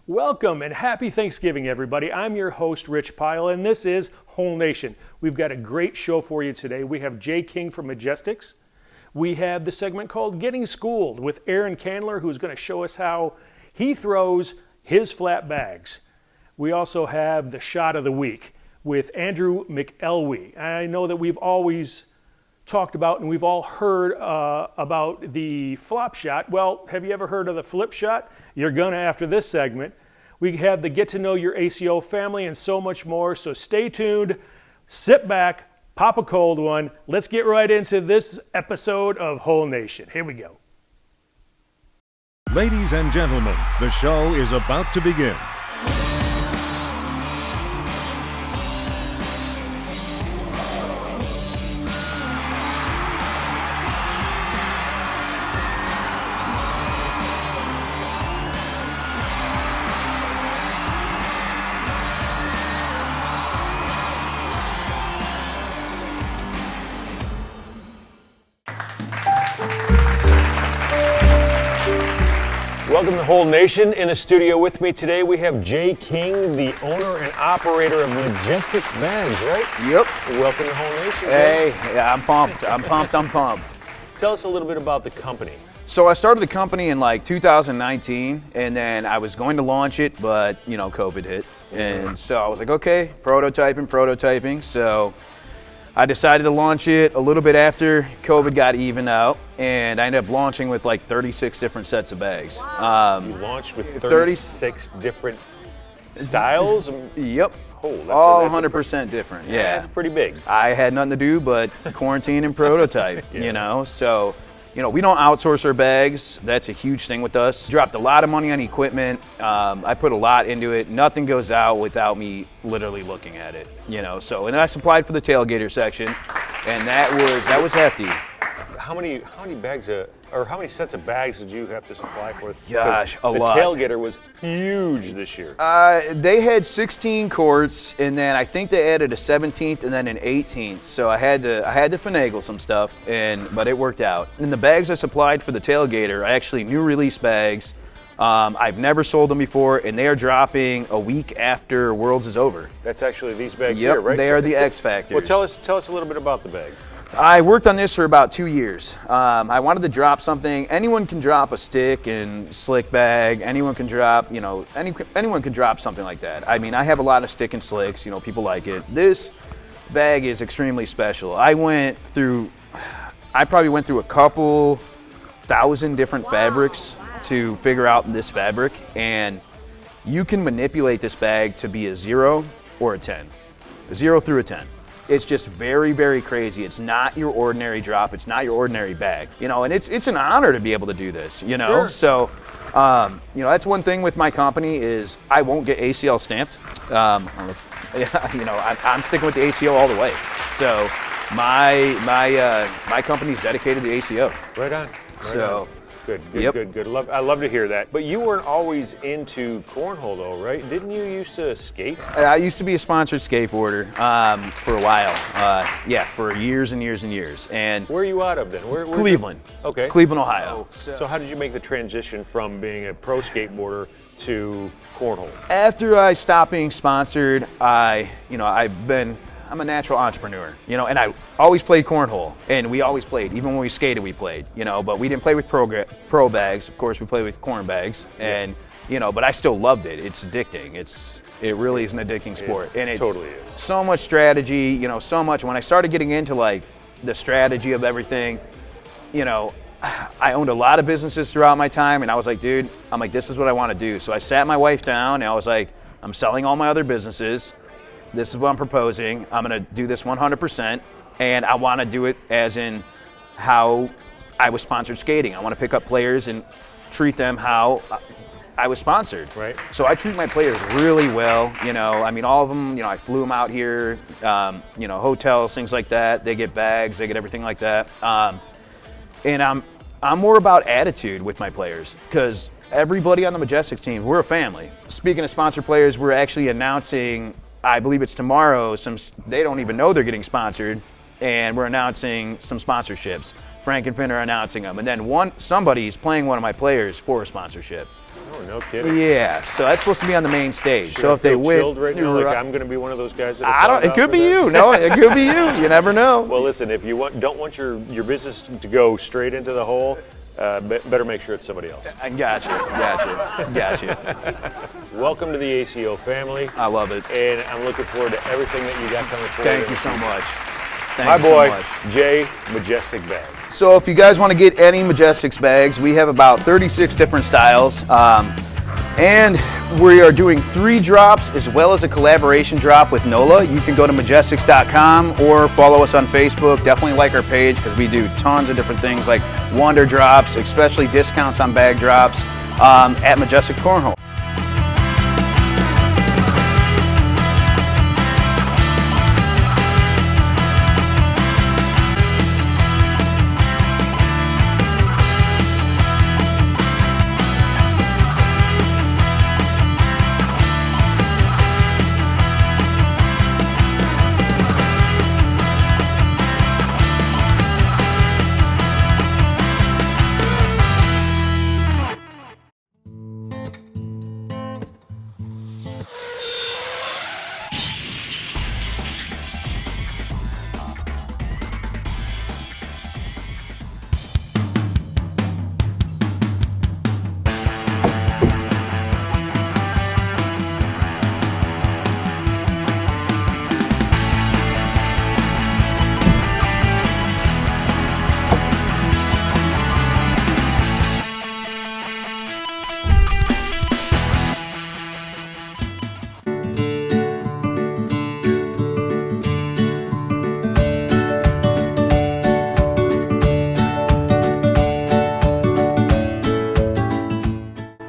Welcome and happy Thanksgiving, everybody. I'm your host, Rich Pyle, and this is Whole Nation. We've got a great show for you today. We have Jay King from Myjestix. We have the segment called Getting Schooled with Kandler, who's going to show us how he throws his flat bags. We also have the Shot of the Week with Andrew McElwee. I know that we've always talked about and we've all heard about the flop shot. Well, have you ever heard of the flip shot? You're gonna after this segment. We have the Get to Know Your ACO family and so much more, so stay tuned, sit back, pop a cold one. Let's get right into this episode of Whole Nation. Here we go. Ladies and gentlemen, the show is about to begin. Welcome to Whole Nation. In the studio with me today, we have Jay King, the owner and operator of Myjestix Bags, right? Yep. Welcome to Whole Nation. Jay. Hey, yeah, I'm pumped. I'm pumped. Tell us a little bit about the company. So I started the company in like 2019, and then I was going to launch it, but COVID hit. And so I was like, okay, prototyping. So I decided to launch it a little bit after COVID got even out, and I ended up launching with like 36 different sets of bags. You launched with 36 different styles? Yep. Oh, that's all 100% different. Yeah, that's pretty big. I had nothing to do but quarantine and prototype, So, we don't outsource our bags. That's a huge thing with us. Dropped a lot of money on equipment. I put a lot into it. Nothing goes out without me literally looking at it, So, and I supplied for the tailgater section, and that was hefty. How many bags or how many sets of bags did you have to supply for? Gosh, a lot. The tailgater was huge this year. They had 16 courts, and then I think they added a 17th and then an 18th. So I had to finagle some stuff, but it worked out. And the bags I supplied for the tailgater are actually new release bags. I've never sold them before, and they are dropping a week after Worlds is over. That's actually these bags here, right? They are the X Factors. Well, tell us a little bit about the bag. I worked on this for about 2 years. I wanted to drop something. Anyone can drop a stick and slick bag. Anyone can drop, anyone can drop something like that. I mean, I have a lot of stick and slicks. People like it. This bag is extremely special. I probably went through a couple thousand different fabrics to figure out this fabric, and you can manipulate this bag to be a 0 or a 10, a 0 through a 10. It's just very, very crazy. It's not your ordinary drop. It's not your ordinary bag, and it's an honor to be able to do this, Sure. So, that's one thing with my company is I won't get ACL stamped. I'm sticking with the ACO all the way. So my company's dedicated to ACO. Right on. Good. I love to hear that. But you weren't always into cornhole, though, right? Didn't you used to skate? I used to be a sponsored skateboarder for a while. For years and years and years. And where are you out of then? Cleveland. Okay. Cleveland, Ohio. So how did you make the transition from being a pro skateboarder to cornhole? After I stopped being sponsored, I'm a natural entrepreneur, and I always played cornhole, and we always played. Even when we skated, we played, but we didn't play with pro bags. Of course, we played with corn bags, and, but I still loved it. It's addicting. It really is an addicting sport. And it's totally is. So much strategy, so much. When I started getting into like the strategy of everything, I owned a lot of businesses throughout my time, and I was like, dude, this is what I want to do. So I sat my wife down, and I was like, I'm selling all my other businesses. This is what I'm proposing. I'm going to do this 100%, and I want to do it as in how I was sponsored skating. I want to pick up players and treat them how I was sponsored. Right. So I treat my players really well. All of them, I flew them out here, hotels, things like that. They get bags, they get everything like that. And I'm more about attitude with my players because everybody on the Myjestix team, we're a family. Speaking of sponsored players, we're actually announcing, I believe it's tomorrow, they don't even know they're getting sponsored, and we're announcing some sponsorships. Frank and Finn are announcing them, and then somebody's playing one of my players for a sponsorship. Oh, no kidding. Yeah, so that's supposed to be on the main stage. Should so I if they feel win, chilled right now, like I'm going to be one of those guys that are I don't. called It out could for be that? you. No, it could be you. You never know. Well, listen, if you don't want your business to go straight into the hole, better make sure it's somebody else. I gotcha. Welcome to the ACO family. I love it. And I'm looking forward to everything that you got coming forward. Thank you so much. My Thank you boy, so much. Jay Myjestix Bags. So if you guys want to get any Myjestix bags, we have about 36 different styles. And we are doing 3 drops as well as a collaboration drop with NOLA. You can go to Myjestix.com or follow us on Facebook. Definitely like our page because we do tons of different things like wonder drops, especially discounts on bag drops at American Cornhole.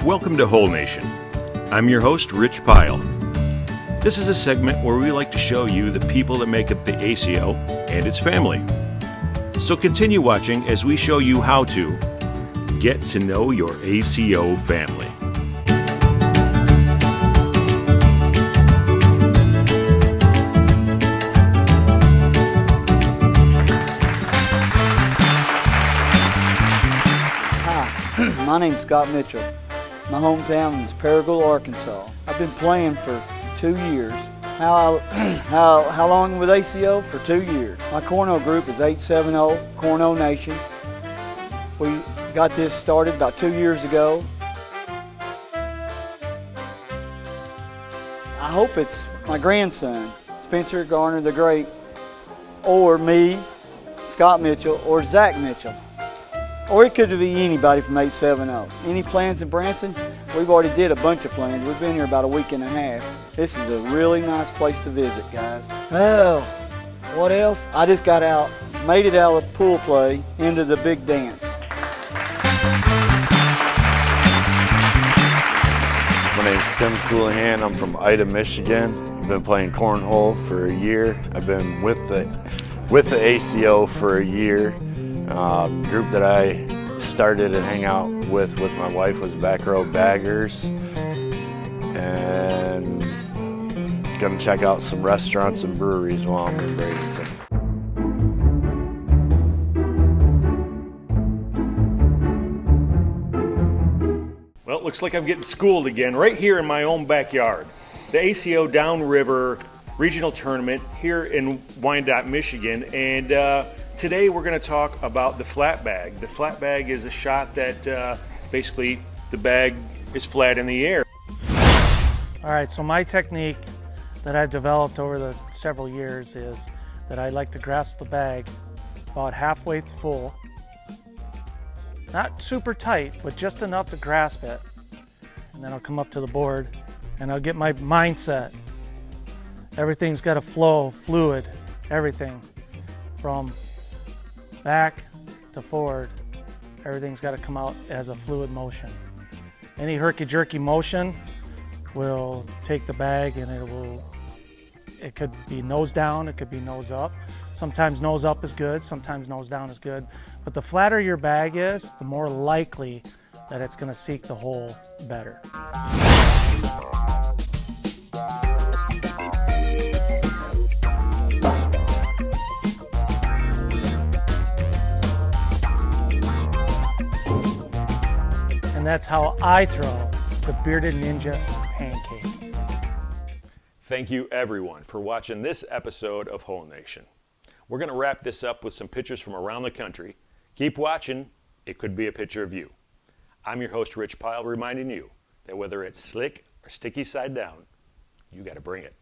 Welcome to Hole Nation. I'm your host, Rich Pyle. This is a segment where we like to show you the people that make up the ACO and its family. So continue watching as we show you how to get to know your ACO family. Hi, my name's Scott Mitchell. My hometown is Paragould, Arkansas. I've been playing for 2 years. How long with ACO? For 2 years. My cornhole group is 870 Cornhole Nation. We got this started about 2 years ago. I hope it's my grandson, Spencer Garner the Great, or me, Scott Mitchell, or Zach Mitchell. Or it could be anybody from 870. Any plans in Branson? We've already did a bunch of plans. We've been here about a week and a half. This is a really nice place to visit, guys. Oh, what else? I just got out, made it out of pool play into the big dance. My name's Tim Coolahan. I'm from Ida, Michigan. I've been playing cornhole for a year. I've been with the ACO for a year. Group that I started and hang out with my wife was Back Row Baggers, and gonna check out some restaurants and breweries while I'm in Bradenton. Well, it looks like I'm getting schooled again right here in my own backyard. The ACO Downriver Regional Tournament here in Wyandotte, Michigan, and today we're going to talk about the flat bag. The flat bag is a shot that basically the bag is flat in the air. All right, so my technique that I've developed over the several years is that I like to grasp the bag about halfway full. Not super tight, but just enough to grasp it. And then I'll come up to the board and I'll get my mindset. Everything's got to flow, fluid, everything from back to forward. Everything's got to come out as a fluid motion. Any herky-jerky motion will take the bag and it could be nose down, it could be nose up. Sometimes nose up is good, sometimes nose down is good. But the flatter your bag is, the more likely that it's going to seek the hole better. And that's how I throw. the Bearded Ninja Pancake. Thank you everyone for watching this episode of Hole Nation. We're going to wrap this up with some pictures from around the country. Keep watching, it could be a picture of you. I'm your host, Rich Pyle, reminding you that whether it's slick or sticky side down, you got to bring it.